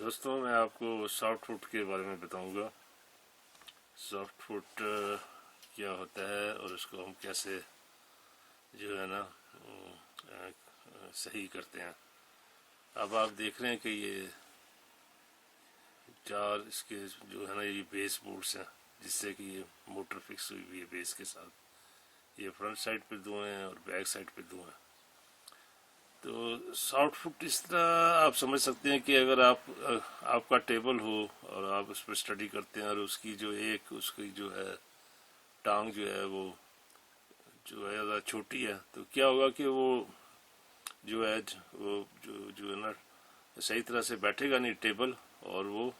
दोस्तों मैं आपको सॉफ्ट फुट के बारे में बताऊंगा। सॉफ्ट फुट क्या होता है और उसको हम कैसे जो है ना सही करते हैं। अब आप देख रहे हैं कि ये चार इसके जो है ना ये बेस बोर्ड्स हैं जिससे कि ये मोटर फिक्स हुई हुई है बेस के साथ। ये फ्रंट साइड पे दो हैं और बैक साइड पे दो हैं। तो सॉफ्ट फुट इस तरह आप समझ सकते हैं कि अगर आपका टेबल हो और आप उस पर स्टडी करते हैं और उसकी जो है टांग जो है वो जो है ज़्यादा छोटी है, तो क्या होगा कि वो जो है ना सही तरह से बैठेगा नहीं टेबल, और वो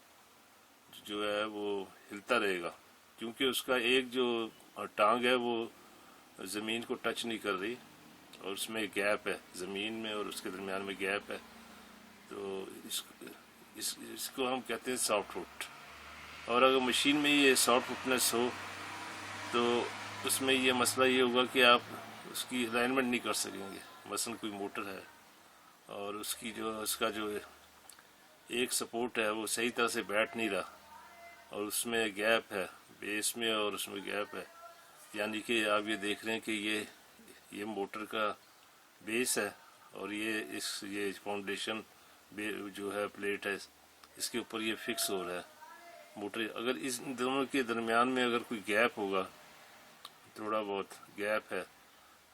जो है वो हिलता रहेगा क्योंकि उसका एक जो टांग है वो ज़मीन को टच नहीं कर रही और उसमें गैप है, ज़मीन में और उसके दरमियान में गैप है। तो इसको हम कहते हैं सॉफ्ट फुट। और अगर मशीन में ये सॉफ्ट फुटनेस हो तो उसमें ये मसला ये होगा कि आप उसकी अलाइनमेंट नहीं कर सकेंगे। मसलन कोई मोटर है और उसका जो एक सपोर्ट है वो सही तरह से बैठ नहीं रहा और उसमें गैप है बेस में और उसमें गैप है, यानी कि आप ये देख रहे हैं कि ये मोटर का बेस है और ये फाउंडेशन जो है प्लेट है इसके ऊपर ये फिक्स हो रहा है मोटर। अगर इस दोनों के दरमियान में अगर कोई गैप होगा, थोड़ा बहुत गैप है,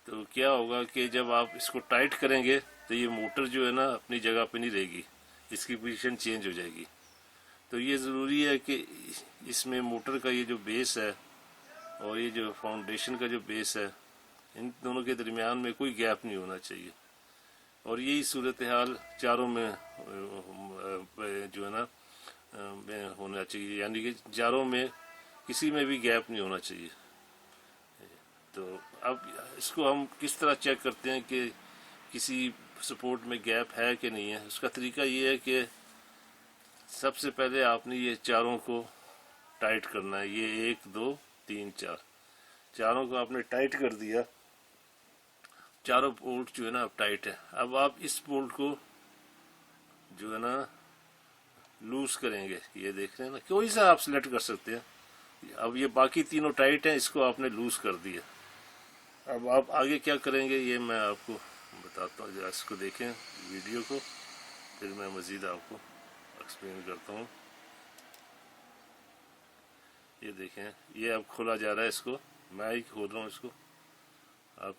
तो क्या होगा कि जब आप इसको टाइट करेंगे तो ये मोटर जो है ना अपनी जगह पे नहीं रहेगी, इसकी पोजीशन चेंज हो जाएगी। तो ये ज़रूरी है कि इसमें मोटर का ये जो बेस है और ये जो फाउंडेशन का जो बेस है, इन दोनों के दरमियान में कोई गैप नहीं होना चाहिए। और यही सूरत हाल चारों में जो है ना होना चाहिए, यानी कि चारों में किसी में भी गैप नहीं होना चाहिए। तो अब इसको हम किस तरह चेक करते हैं कि किसी सपोर्ट में गैप है कि नहीं है। उसका तरीका ये है कि सबसे पहले आपने ये चारों को टाइट करना है। ये 1 2 3 4 चारों को आपने टाइट कर दिया। चारों बोल्ट जो है ना अब टाइट है। अब आप इस बोल्ट को जो है ना लूज करेंगे। ये देख रहे हैं ना, कोई सा आप सिलेक्ट कर सकते हैं। अब ये बाकी तीनों टाइट हैं, इसको आपने लूज कर दिया। अब आप आगे क्या करेंगे ये मैं आपको बताता हूँ। इसको देखें वीडियो को, फिर मैं मज़ीद आपको एक्सप्लेन करता हूँ। ये देखें ये अब खोला जा रहा है, इसको मैं ही खोल रहा हूँ इसको। अब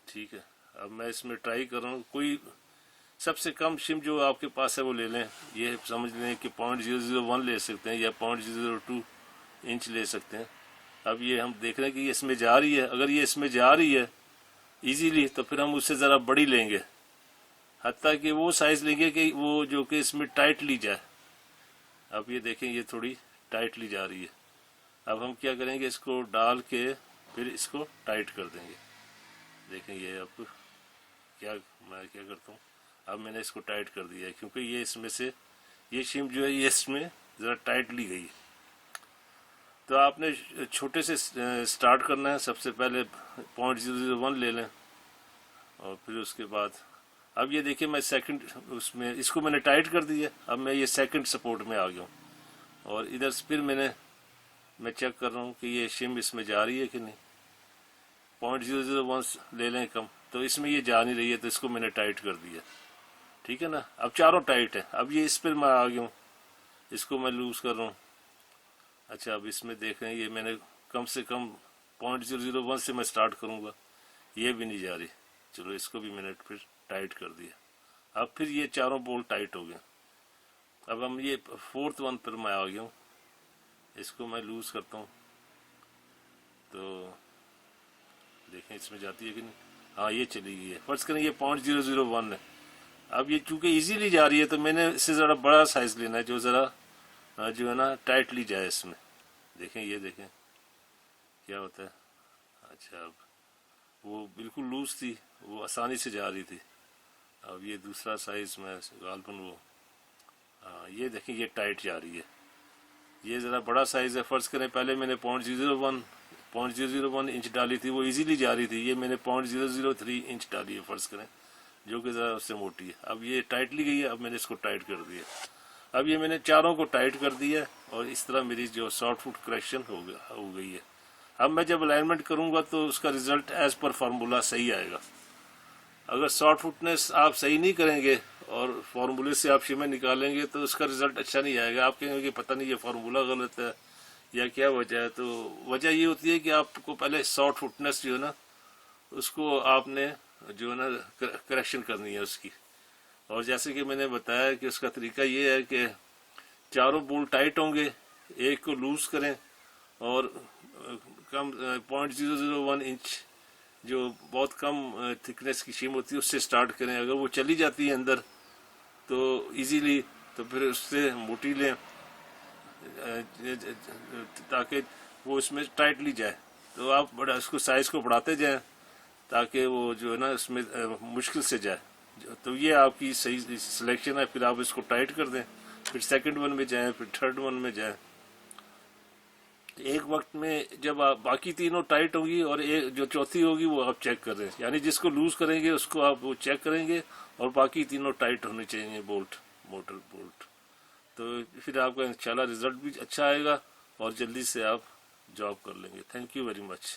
ठीक है, अब मैं इसमें ट्राई कर रहा हूँ। कोई सबसे कम शिम जो आपके पास है वो ले लें। ये समझ लें कि 0.001 ले सकते हैं या 0.002 इंच ले सकते हैं। अब ये हम देख रहे हैं कि ये इसमें जा रही है। अगर ये इसमें जा रही है इजीली तो फिर हम उससे ज़रा बड़ी लेंगे, हत्ता कि वो साइज़ लेंगे कि वो जो कि इसमें टाइटली जाए। अब ये देखें ये थोड़ी टाइटली जा रही है। अब हम क्या करेंगे, इसको डाल के फिर इसको टाइट कर देंगे। देखें ये अब मैं क्या करता हूँ, अब मैंने इसको टाइट कर दिया है क्योंकि ये इसमें से ये शिम जो है ये इसमें ज़रा टाइटली गई। तो आपने छोटे से स्टार्ट करना है। सबसे पहले 0.001 ले लें और फिर उसके बाद अब ये देखिए मैं सेकंड उसमें इसको मैंने टाइट कर दिया। अब मैं ये सेकंड सपोर्ट में आ गया हूँ और इधर फिर मैं चेक कर रहा हूँ कि ये शिम इसमें जा रही है कि नहीं। 0.001 ले लें कम, तो इसमें ये जा नहीं रही है तो इसको मैंने टाइट कर दिया। ठीक है ना, अब चारों टाइट है। अब ये इस पर मैं आ गया हूँ, इसको मैं लूज कर रहा हूँ। अच्छा अब इसमें देख रहे हैं ये मैंने कम से कम 0.001 से मैं स्टार्ट करूँगा, ये भी नहीं जा रही। चलो इसको भी मैंने फिर टाइट कर दिया। अब फिर ये चारों बोल्ट टाइट हो गए। अब हम ये 4th वन पर मैं आ गया हूँ, इसको मैं लूज करता हूँ तो देखें इसमें जाती है कि नहीं। हाँ ये चली गई है। फर्ज करें ये 0.001 है। अब ये चूंकि इजीली जा रही है तो मैंने इससे ज़रा बड़ा साइज़ लेना है जो ज़रा जो है ना टाइटली जाए इसमें। देखें ये देखें क्या होता है। अच्छा अब वो बिल्कुल लूज थी, वो आसानी से जा रही थी। अब ये दूसरा साइज़ में गालबन वो हाँ ये देखें ये टाइट जा रही है। ये ज़रा बड़ा साइज़ है। फ़र्ज़ करें पहले मैंने 0.001 इंच डाली थी, वो इजीली जा रही थी। ये मैंने 0.003 इंच डाली है फ़र्ज़ करें, जो कि ज़रा उससे मोटी है। अब ये टाइटली गई है। अब मैंने इसको टाइट कर दिया। اب یہ میں نے چاروں کو ٹائٹ کر دیا اور اس طرح میری جو شارٹ فٹ کریکشن ہو گئی ہے. اب میں جب الائنمنٹ کروں گا تو اس کا رزلٹ ایز پر فارمولا صحیح آئے گا. اگر شارٹ فٹنس آپ صحیح نہیں کریں گے اور فارمولے سے آپ شیمیں نکالیں گے تو اس کا رزلٹ اچھا نہیں آئے گا. آپ کہیں گے کہ پتہ نہیں یہ فارمولا غلط ہے یا کیا وجہ ہے. تو وجہ یہ ہوتی ہے کہ آپ کو پہلے شارٹ فٹنس جو ہے نا اس کو آپ نے جو ہے نا کریکشن کرنی ہے اس کی. اور جیسے کہ میں نے بتایا کہ اس کا طریقہ یہ ہے کہ چاروں بول ٹائٹ ہوں گے, ایک کو لوز کریں اور کم 0.001 انچ جو بہت کم تھکنیس کی شیم ہوتی ہے اس سے سٹارٹ کریں. اگر وہ چلی جاتی ہے اندر تو ایزیلی تو پھر اس سے موٹی لیں تاکہ وہ اس میں ٹائٹلی جائے. تو آپ بڑا اس کو سائز کو بڑھاتے جائیں تاکہ وہ جو ہے نا اس میں مشکل سے جائے. تو یہ آپ کی صحیح سلیکشن ہے. پھر آپ اس کو ٹائٹ کر دیں, پھر سیکنڈ ون میں جائیں, پھر تھرڈ ون میں جائیں. ایک وقت میں جب آپ باقی تینوں ٹائٹ ہوں گی اور ایک جو چوتھی ہوگی وہ آپ چیک کر رہے ہیں, یعنی جس کو لوز کریں گے اس کو آپ وہ چیک کریں گے اور باقی تینوں ٹائٹ ہونے چاہیے موٹر بولٹ. تو پھر آپ کا انشاءاللہ رزلٹ بھی اچھا آئے گا اور جلدی سے آپ جاب کر لیں گے. Thank you very much.